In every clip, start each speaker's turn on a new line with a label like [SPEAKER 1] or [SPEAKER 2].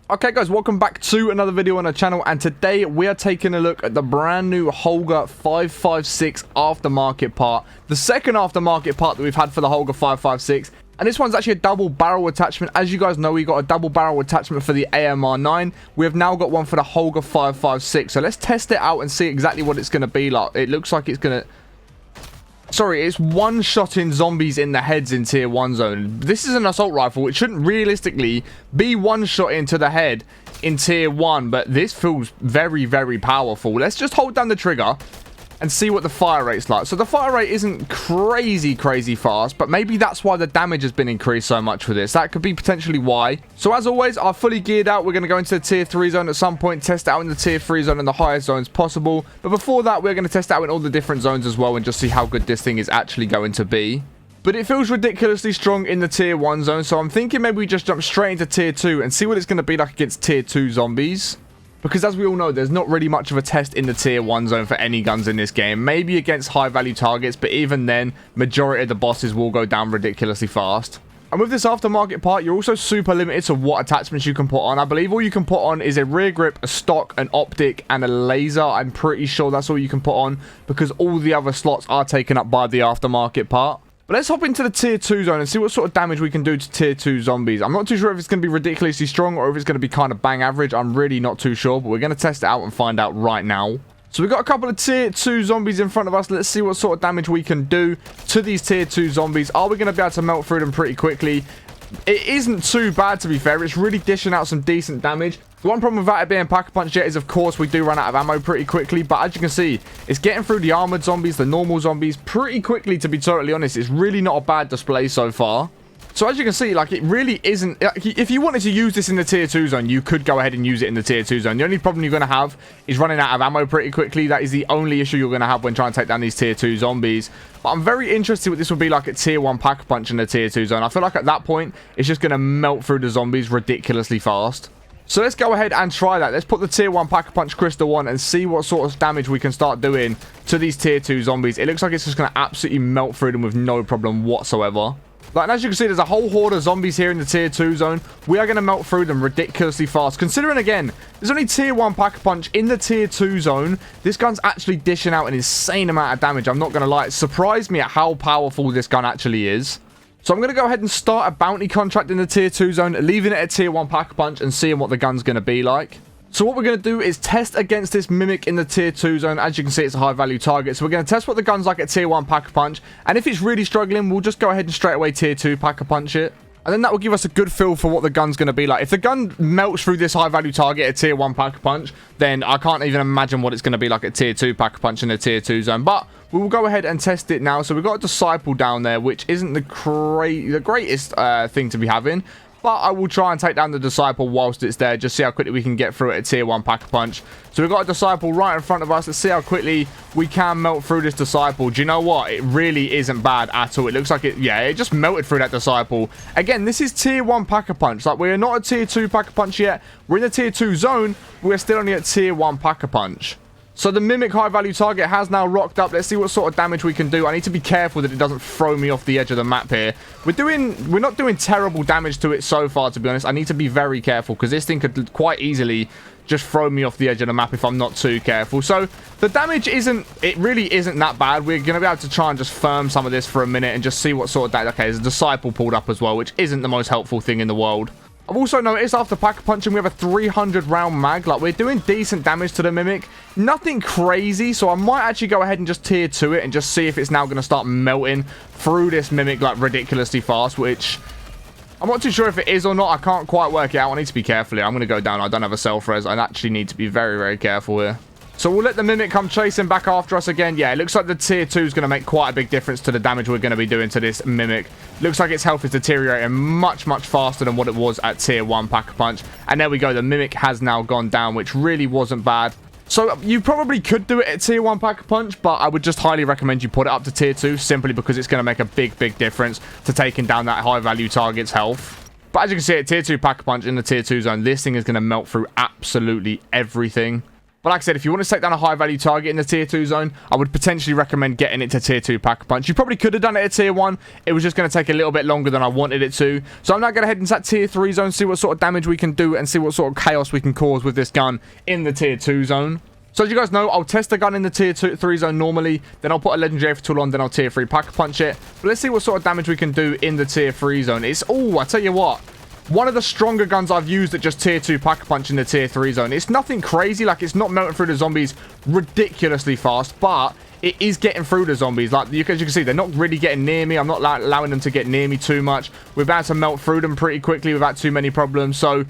[SPEAKER 1] Okay guys, welcome back to another video on our channel, and today we are taking a look at the brand new Holger 556 aftermarket part, the second aftermarket part that we've had for the Holger 556, and this one's actually a double barrel attachment. As you guys know, we got a double barrel attachment for the AMR9. We have now got one for the Holger 556, so let's test it out and see exactly what it's going to be like. It looks like it's going to... Sorry, it's one-shotting zombies in the heads in tier 1 zone. This is an assault rifle. It shouldn't realistically be one-shot into the head in tier 1, but this feels very, very powerful. Let's just hold down the trigger and see what the fire rate's like. So the fire rate isn't crazy fast, but maybe that's why the damage has been increased so much for this. That could be potentially why. So as always, I'm fully geared out. We're going to go into the tier 3 zone at some point, test it out in the tier 3 zone in the highest zones possible. But before that, we're going to test it out in all the different zones as well and just see how good this thing is actually going to be. But it feels ridiculously strong in the tier 1 zone, so I'm thinking maybe we just jump straight into tier 2 and see what it's going to be like against tier 2 zombies. Because as we all know, there's not really much of a test in the tier 1 zone for any guns in this game. Maybe against high value targets, but even then, majority of the bosses will go down ridiculously fast. And with this aftermarket part, you're also super limited to what attachments you can put on. I believe all you can put on is a rear grip, a stock, an optic, and a laser. I'm pretty sure that's all you can put on because all the other slots are taken up by the aftermarket part. But let's hop into the tier 2 zone and see what sort of damage we can do to tier 2 zombies. I'm not too sure if it's going to be ridiculously strong or if it's going to be kind of bang average. I'm really not too sure, but we're going to test it out and find out right now. So we've got a couple of tier 2 zombies in front of us. Let's see what sort of damage we can do to these tier 2 zombies. Are we going to be able to melt through them pretty quickly? It isn't too bad, to be fair. It's really dishing out some decent damage. The one problem without it being Pack-a-Punch jet is, of course, we do run out of ammo pretty quickly. But as you can see, it's getting through the armored zombies, the normal zombies, pretty quickly, to be totally honest. It's really not a bad display so far. So as you can see, like, it really isn't... If you wanted to use this in the tier 2 zone, you could go ahead and use it in the tier 2 zone. The only problem you're going to have is running out of ammo pretty quickly. That is the only issue you're going to have when trying to take down these tier 2 zombies. But I'm very interested what this will be like at tier 1 Pack-a-Punch in the tier 2 zone. I feel like at that point, it's just going to melt through the zombies ridiculously fast. So let's go ahead and try that. Let's put the tier 1 Pack-a-Punch crystal on and see what sort of damage we can start doing to these tier 2 zombies. It looks like it's just going to absolutely melt through them with no problem whatsoever. Like, and as you can see, there's a whole horde of zombies here in the tier 2 zone. We are going to melt through them ridiculously fast. Considering, again, there's only tier 1 Pack-a-Punch in the tier 2 zone. This gun's actually dishing out an insane amount of damage. I'm not going to lie. It surprised me at how powerful this gun actually is. So I'm going to go ahead and start a bounty contract in the tier 2 zone, leaving it at tier 1 Pack-a-Punch and seeing what the gun's going to be like. So what we're going to do is test against this Mimic in the tier 2 zone. As you can see, it's a high value target. So we're going to test what the gun's like at tier 1 Pack-a-Punch. And if it's really struggling, we'll just go ahead and straight away tier 2 Pack-a-Punch it. And then that will give us a good feel for what the gun's going to be like. If the gun melts through this high value target at tier 1 Pack-a-Punch, then I can't even imagine what it's going to be like at tier 2 Pack-a-Punch in the tier 2 zone. But we will go ahead and test it now. So we've got a Disciple down there, which isn't the greatest thing to be having. But I will try and take down the Disciple whilst it's there. Just see how quickly we can get through it at tier 1 Pack-a-Punch. So we've got a Disciple right in front of us. Let's see how quickly we can melt through this Disciple. Do you know what? It really isn't bad at all. It looks like it... Yeah, it just melted through that Disciple. Again, this is tier 1 Pack-a-Punch. Like, we're not at tier 2 Pack-a-Punch yet. We're in the tier 2 zone. We're still only at tier 1 Pack-a-Punch. So the Mimic high value target has now rocked up. Let's see what sort of damage we can do. I need to be careful that it doesn't throw me off the edge of the map here. We're not doing terrible damage to it so far, to be honest. I need to be very careful because this thing could quite easily just throw me off the edge of the map if I'm not too careful. So the damage really isn't that bad. We're going to be able to try and just firm some of this for a minute and just see what sort of damage. Okay, there's a Disciple pulled up as well, which isn't the most helpful thing in the world. I've also noticed after Pack-a-Punching, we have a 300 round mag. Like, we're doing decent damage to the Mimic. Nothing crazy, so I might actually go ahead and just tier 2 it and just see if it's now going to start melting through this Mimic, like, ridiculously fast, which I'm not too sure if it is or not. I can't quite work it out. I need to be careful here. I'm going to go down. I don't have a self-res. I actually need to be very, very careful here. So we'll let the Mimic come chasing back after us again. Yeah, it looks like the tier 2 is going to make quite a big difference to the damage we're going to be doing to this Mimic. Looks like its health is deteriorating much faster than what it was at tier 1 Pack-a-Punch. And there we go. The Mimic has now gone down, which really wasn't bad. So you probably could do it at tier 1 Pack-a-Punch, but I would just highly recommend you put it up to tier 2 simply because it's going to make a big difference to taking down that high value target's health. But as you can see, at tier 2 Pack-a-Punch in the tier 2 zone, this thing is going to melt through absolutely everything. But like I said, if you want to take down a high value target in the tier 2 zone, I would potentially recommend getting it to tier 2 Pack-a-Punch. You probably could have done it at tier 1. It was just going to take a little bit longer than I wanted it to. So I'm now going to head into that tier 3 zone, see what sort of damage we can do, and see what sort of chaos we can cause with this gun in the tier 2 zone. So as you guys know, I'll test the gun in the tier 3 zone normally, then I'll put a legendary Aether tool on, then I'll tier 3 Pack-a-Punch it. But let's see what sort of damage we can do in the tier 3 zone. It's, oh, I tell you what, one of the stronger guns I've used at just tier 2 Pack-a-Punch in the tier 3 zone. It's nothing crazy, like it's not melting through the zombies ridiculously fast, but it is getting through the zombies. Like as you can see, they're not really getting near me. I'm not allowing them to get near me too much. We're about to melt through them pretty quickly without too many problems. So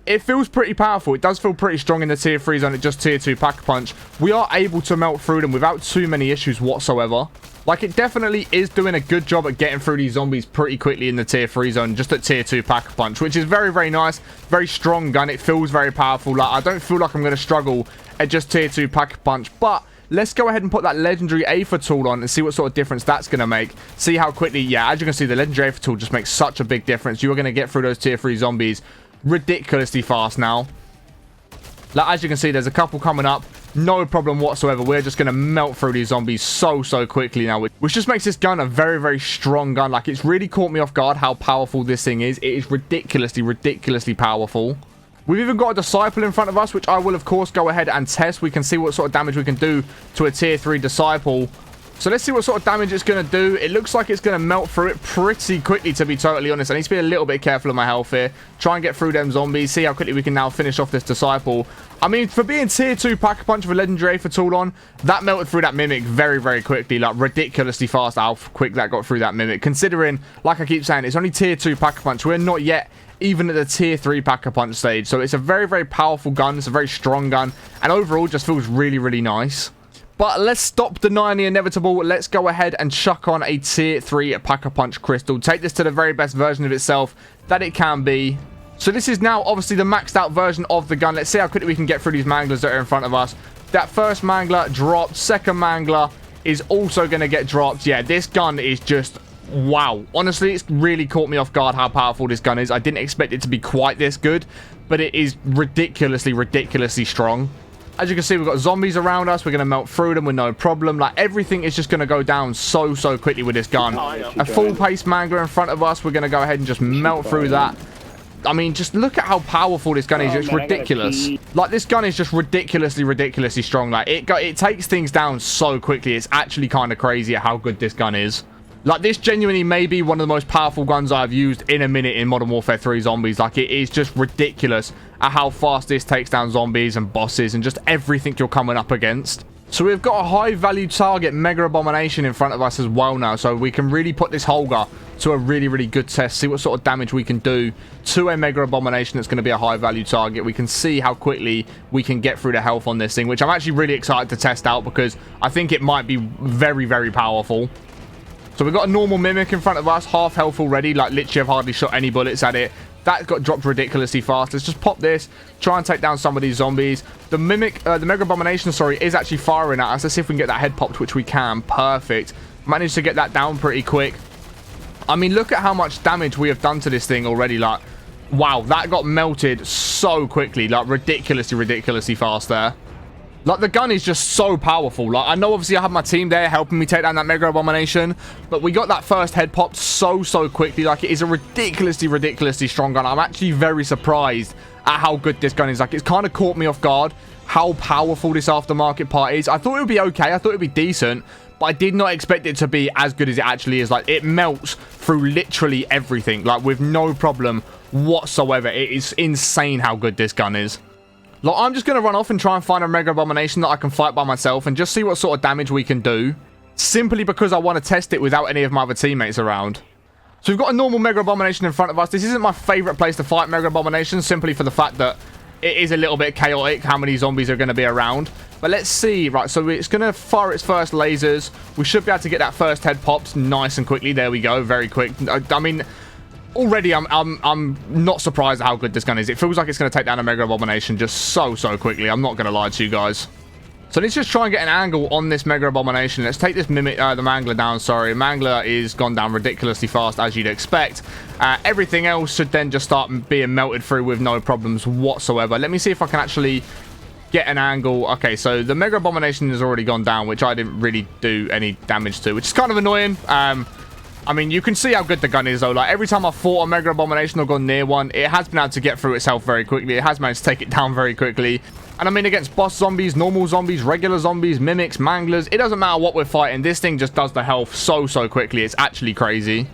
[SPEAKER 1] it feels pretty powerful. It does feel pretty strong in the tier 3 zone at just tier 2 Pack-a-Punch. We are able to melt through them without too many issues whatsoever. Like, it definitely is doing a good job at getting through these zombies pretty quickly in the tier 3 zone, just at tier 2 Pack-a-Punch, which is very, very nice. Very strong gun. It feels very powerful. Like, I don't feel like I'm going to struggle at just tier 2 Pack-a-Punch, but let's go ahead and put that legendary Aether tool on and see what sort of difference that's going to make. See how quickly, yeah, as you can see, the legendary Aether tool just makes such a big difference. You are going to get through those tier 3 zombies ridiculously fast now. Like, as you can see, there's a couple coming up. No problem whatsoever. We're just going to melt through these zombies so quickly now, which just makes this gun a very, very strong gun. Like, it's really caught me off guard how powerful this thing is. It is ridiculously powerful. We've even got a Disciple in front of us, which I will, of course, go ahead and test. We can see what sort of damage we can do to a tier 3 Disciple. So let's see what sort of damage it's going to do. It looks like it's going to melt through it pretty quickly, to be totally honest. I need to be a little bit careful of my health here. Try and get through them zombies. See how quickly we can now finish off this Disciple. I mean, for being tier 2 Pack-a-Punch with a legendary Aether tool on, that melted through that Mimic very, very quickly. Like, ridiculously fast how quick that got through that Mimic. Considering, like I keep saying, it's only tier 2 Pack-a-Punch. We're not yet even at the tier 3 Pack-a-Punch stage. So it's a very, very powerful gun. It's a very strong gun. And overall, just feels really, really nice. But let's stop denying the inevitable. Let's go ahead and chuck on a tier 3 Pack-a-Punch crystal. Take this to the very best version of itself that it can be. So this is now obviously the maxed out version of the gun. Let's see how quickly we can get through these manglers that are in front of us. That first mangler dropped. Second mangler is also going to get dropped. Yeah, this gun is just wow. Honestly, it's really caught me off guard how powerful this gun is. I didn't expect it to be quite this good, but it is ridiculously strong. As you can see, we've got zombies around us. We're going to melt through them with no problem. Like, everything is just going to go down so quickly with this gun. A full-pace mangler in front of us. We're going to go ahead and just melt through that. I mean, just look at how powerful this gun is. It's ridiculous. Like, this gun is just ridiculously strong. Like, it takes things down so quickly. It's actually kind of crazy at how good this gun is. Like, this genuinely may be one of the most powerful guns I've used in a minute in Modern Warfare 3 Zombies. Like, it is just ridiculous at how fast this takes down zombies and bosses and just everything you're coming up against. So we've got a high-value target, Mega Abomination, in front of us as well now. So we can really put this holger to a really good test. See what sort of damage we can do to a Mega Abomination that's going to be a high-value target. We can see how quickly we can get through the health on this thing, which I'm actually really excited to test out because I think it might be very powerful. So we've got a normal Mimic in front of us, half health already. Like, literally, I've hardly shot any bullets at it. That got dropped ridiculously fast. Let's just pop this, try and take down some of these zombies. The Mimic, the Mega Abomination, sorry, is actually firing at us. Let's see if we can get that head popped, which we can. Perfect. Managed to get that down pretty quick. I mean, look at how much damage we have done to this thing already. Like, wow, that got melted so quickly. Like, ridiculously fast there. Like, the gun is just so powerful. Like, I know obviously I have my team there helping me take down that Mega Abomination, but we got that first head popped so quickly. Like, it is a ridiculously strong gun. I'm actually very surprised at how good this gun is. Like, it's kind of caught me off guard how powerful this aftermarket part is. I thought it would be okay. I thought it would be decent, but I did not expect it to be as good as it actually is. Like, it melts through literally everything, like, with no problem whatsoever. It is insane how good this gun is. Like, I'm just going to run off and try and find a Mega Abomination that I can fight by myself and just see what sort of damage we can do. Simply because I want to test it without any of my other teammates around. So we've got a normal Mega Abomination in front of us. This isn't my favourite place to fight Mega Abomination, simply for the fact that it is a little bit chaotic how many zombies are going to be around. But let's see. Right, so it's going to fire its first lasers. We should be able to get that first head popped nice and quickly. There we go. Very quick. I mean, already I'm not surprised at how good this gun is. It feels like it's going to take down a Mega Abomination just so quickly. I'm not going to lie to you guys. So let's just try and get an angle on this Mega Abomination. Let's take this Mimic, the Mangler down, sorry. Mangler is gone down ridiculously fast, as you'd expect. Everything else should then just start being melted through with no problems whatsoever. Let me see if I can actually get an angle. Okay, so the Mega Abomination has already gone down, which I didn't really do any damage to, which is kind of annoying. I mean, you can see how good the gun is, though. Like, every time I've fought a Mega Abomination or gone near one, it has been able to get through itself very quickly. It has managed to take it down very quickly. And I mean, against boss zombies, normal zombies, regular zombies, mimics, manglers, it doesn't matter what we're fighting. This thing just does the health so quickly. It's actually crazy.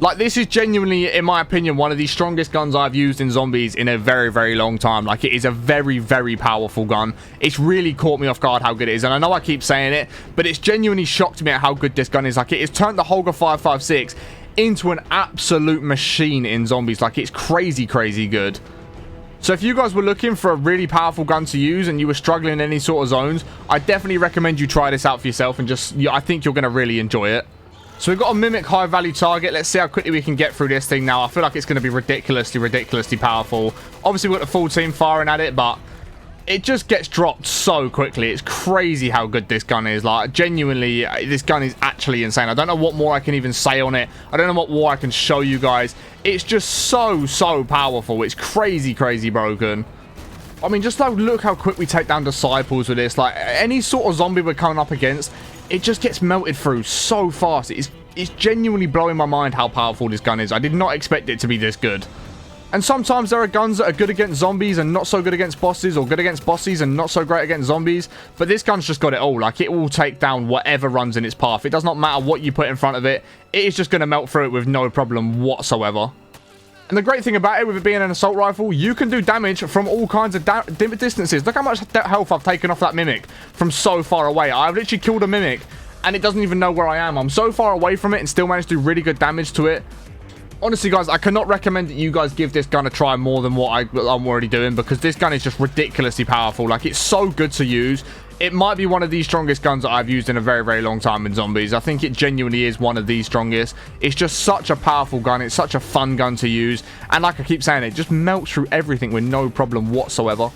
[SPEAKER 1] Like, this is genuinely, in my opinion, one of the strongest guns I've used in zombies in a very long time. Like, it is a very powerful gun. It's really caught me off guard how good it is. And I know I keep saying it, but it's genuinely shocked me at how good this gun is. Like, it has turned the holger 556 into an absolute machine in zombies. Like, it's crazy good. So if you guys were looking for a really powerful gun to use and you were struggling in any sort of zones, I definitely recommend you try this out for yourself, and just, I think you're going to really enjoy it. So we've got a mimic high value target. Let's see how quickly we can get through this thing now. I feel like it's going to be ridiculously powerful. Obviously, we've got the full team firing at it, but it just gets dropped so quickly. It's crazy how good this gun is. Like, genuinely, this gun is actually insane. I don't know what more I can even say on it. I don't know what more I can show you guys. It's just so powerful. It's crazy broken. I mean, just look how quick we take down disciples with this. Like, any sort of zombie we're coming up against, it just gets melted through so fast. It's genuinely blowing my mind how powerful this gun is. I did not expect it to be this good. And sometimes there are guns that are good against zombies and not so good against bosses, or good against bosses and not so great against zombies. But this gun's just got it all. Like, it will take down whatever runs in its path. It does not matter what you put in front of it. It is just going to melt through it with no problem whatsoever. And the great thing about it, with it being an assault rifle, you can do damage from all kinds of distances. Look how much health I've taken off that mimic from so far away. I've literally killed a mimic, and it doesn't even know where I am. I'm so far away from it and still managed to do really good damage to it. Honestly, guys, I cannot recommend that you guys give this gun a try more than what I'm already doing, because this gun is just ridiculously powerful. Like, it's so good to use. It might be one of the strongest guns that I've used in a very long time in zombies. I think it genuinely is one of the strongest. It's just such a powerful gun. It's such a fun gun to use. And like I keep saying, it just melts through everything with no problem whatsoever.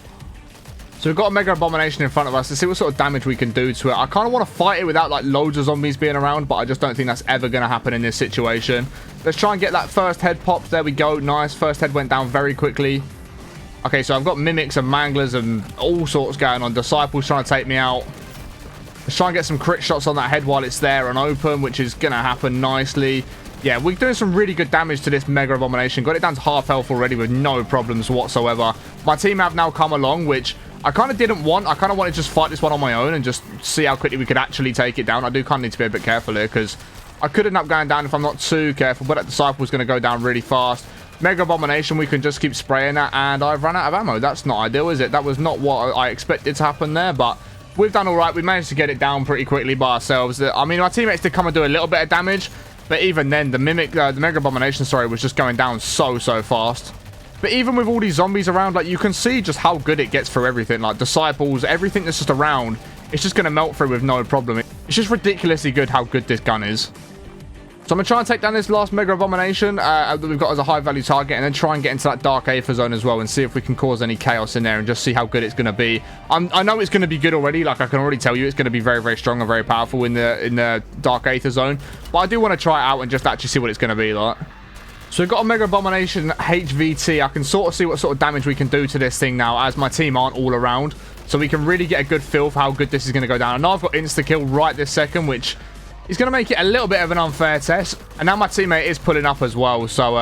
[SPEAKER 1] So we've got a Mega Abomination in front of us. Let's see what sort of damage we can do to it. I kind of want to fight it without, like, loads of zombies being around, but I just don't think that's ever going to happen in this situation. Let's try and get that first head popped. There we go. Nice. First head went down very quickly. Okay, so I've got mimics and manglers and all sorts going on. Disciples trying to take me out. Let's try and get some crit shots on that head while it's there and open, which is going to happen nicely. Yeah, we're doing some really good damage to this Mega Abomination. Got it down to half health already with no problems whatsoever. My team have now come along, which I kind of didn't want. I kind of wanted to just fight this one on my own and just see how quickly we could actually take it down. I do kind of need to be a bit careful here, because I could end up going down if I'm not too careful, but that Disciple is going to go down really fast. Mega Abomination, we can just keep spraying that, and I've run out of ammo. That's not ideal, is it? That was not what I expected to happen there, but we've done all right. We managed to get it down pretty quickly by ourselves. I mean, my teammates did come and do a little bit of damage, but even then, the Mega Abomination, sorry, was just going down so fast. But even with all these zombies around, like, you can see just how good it gets through everything. Like, Disciples, everything that's just around, it's just going to melt through with no problem. It's just ridiculously good how good this gun is. So I'm going to try and take down this last Mega Abomination that we've got as a high value target, and then try and get into that Dark Aether zone as well, and see if we can cause any chaos in there and just see how good it's going to be. I know it's going to be good already. Like, I can already tell you it's going to be very strong and very powerful in the Dark Aether zone. But I do want to try it out and just actually see what it's going to be like. So we've got a Mega Abomination HVT. I can sort of see what sort of damage we can do to this thing now, as my team aren't all around. So we can really get a good feel for how good this is going to go down. I know I've got insta-kill right this second, which is going to make it a little bit of an unfair test. And now my teammate is pulling up as well. So,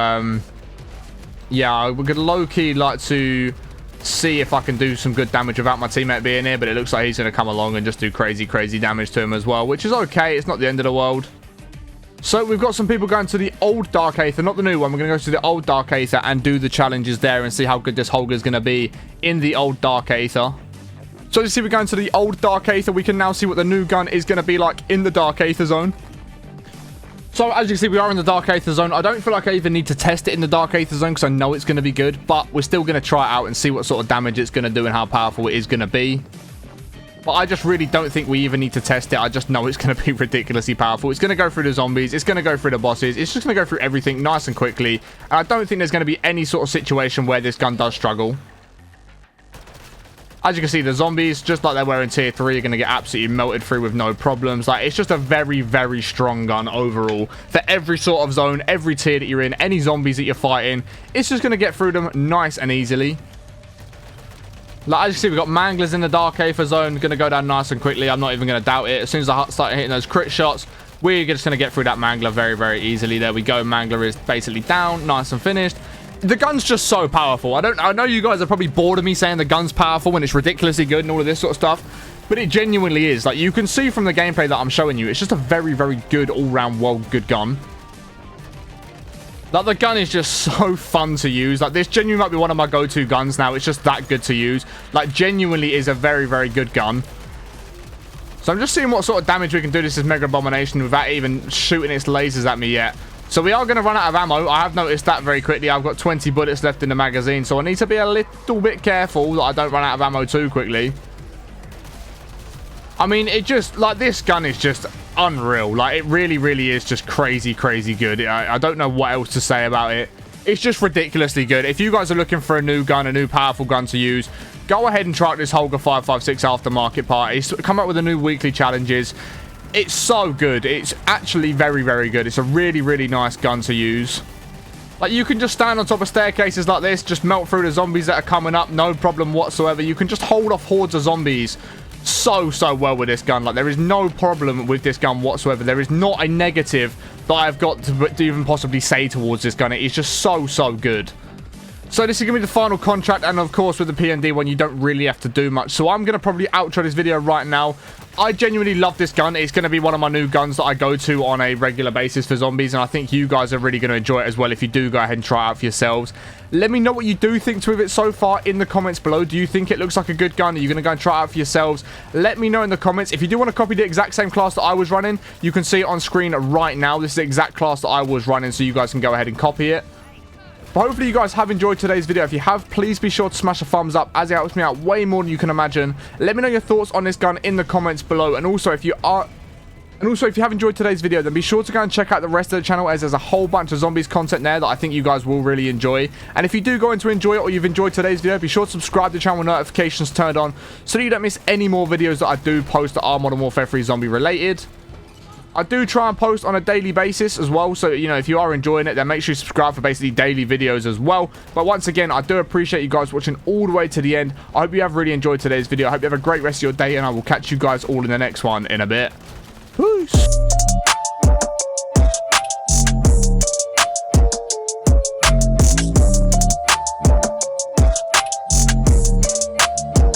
[SPEAKER 1] yeah, we're going to low-key like to see if I can do some good damage without my teammate being here. But it looks like he's going to come along and just do crazy damage to him as well, which is okay. It's not the end of the world. So we've got some people going to the old Dark Aether, not the new one. We're going to go to the old Dark Aether and do the challenges there and see how good this Holger is going to be in the old Dark Aether. So as you see, we're going to the old Dark Aether. We can now see what the new gun is going to be like in the Dark Aether zone. So as you can see, we are in the Dark Aether zone. I don't feel like I even need to test it in the Dark Aether zone, because I know it's going to be good. But we're still going to try it out and see what sort of damage it's going to do and how powerful it is going to be. But I just really don't think we even need to test it. I just know it's going to be ridiculously powerful. It's going to go through the zombies. It's going to go through the bosses. It's just going to go through everything nice and quickly. And I don't think there's going to be any sort of situation where this gun does struggle. As you can see, the zombies, just like they were in tier 3, are going to get absolutely melted through with no problems. Like, it's just a very strong gun overall. For every sort of zone, every tier that you're in, any zombies that you're fighting, it's just going to get through them nice and easily. Like, as you see, we've got Manglers in the Dark Aether zone. Going to go down nice and quickly. I'm not even going to doubt it. As soon as I start hitting those crit shots, we're just going to get through that Mangler very, very easily. There we go. Mangler is basically down. Nice and finished. The gun's just so powerful. I know you guys are probably bored of me saying the gun's powerful when it's ridiculously good and all of this sort of stuff, but it genuinely is. Like, you can see from the gameplay that I'm showing you, it's just a very, very good all-round, well, good gun. Like, the gun is just so fun to use. Like, this genuinely might be one of my go-to guns now. It's just that good to use. Like, genuinely is a very, very good gun. So I'm just seeing what sort of damage we can do to this Mega Abomination without even shooting its lasers at me yet. So we are going to run out of ammo. I have noticed that very quickly. I've got 20 bullets left in the magazine. So I need to be a little bit careful that I don't run out of ammo too quickly. I mean, it just, like, this gun is just unreal. Like, it really, really is just crazy, crazy good. I don't know what else to say about it. It's just ridiculously good. If you guys are looking for a new gun, a new powerful gun to use, go ahead and try out this Holger 556 aftermarket part. It's come up with the new weekly challenges. It's so good. It's actually very, very good. It's a really, really nice gun to use. Like, you can just stand on top of staircases like this, just melt through the zombies that are coming up, no problem whatsoever. You can just hold off hordes of zombies so well with this gun. Like, there is no problem with this gun whatsoever. There is not a negative that I've got to even possibly say towards this gun. It is just so good. So this is going to be the final contract, and of course with the PND one, you don't really have to do much. So I'm going to probably outro this video right now. I genuinely love this gun. It's going to be one of my new guns that I go to on a regular basis for zombies, and I think you guys are really going to enjoy it as well if you do go ahead and try it out for yourselves. Let me know what you do think with it so far in the comments below. Do you think it looks like a good gun? Are you going to go and try it out for yourselves? Let me know in the comments. If you do want to copy the exact same class that I was running, you can see it on screen right now. This is the exact class that I was running, so you guys can go ahead and copy it. But hopefully you guys have enjoyed today's video. If you have, please be sure to smash a thumbs up, as it helps me out way more than you can imagine. Let me know your thoughts on this gun in the comments below. And also, if you have enjoyed today's video, then be sure to go and check out the rest of the channel, as there's a whole bunch of zombies content there that I think you guys will really enjoy. And if you do go in to enjoy it, or you've enjoyed today's video, be sure to subscribe to the channel with notifications turned on, so that you don't miss any more videos that I do post that are Modern Warfare 3 zombie related. I do try and post on a daily basis as well, so, you know, if you are enjoying it, then make sure you subscribe for basically daily videos as well. But once again, I do appreciate you guys watching all the way to the end. I hope you have really enjoyed today's video. I hope you have a great rest of your day, and I will catch you guys all in the next one in a bit. Peace.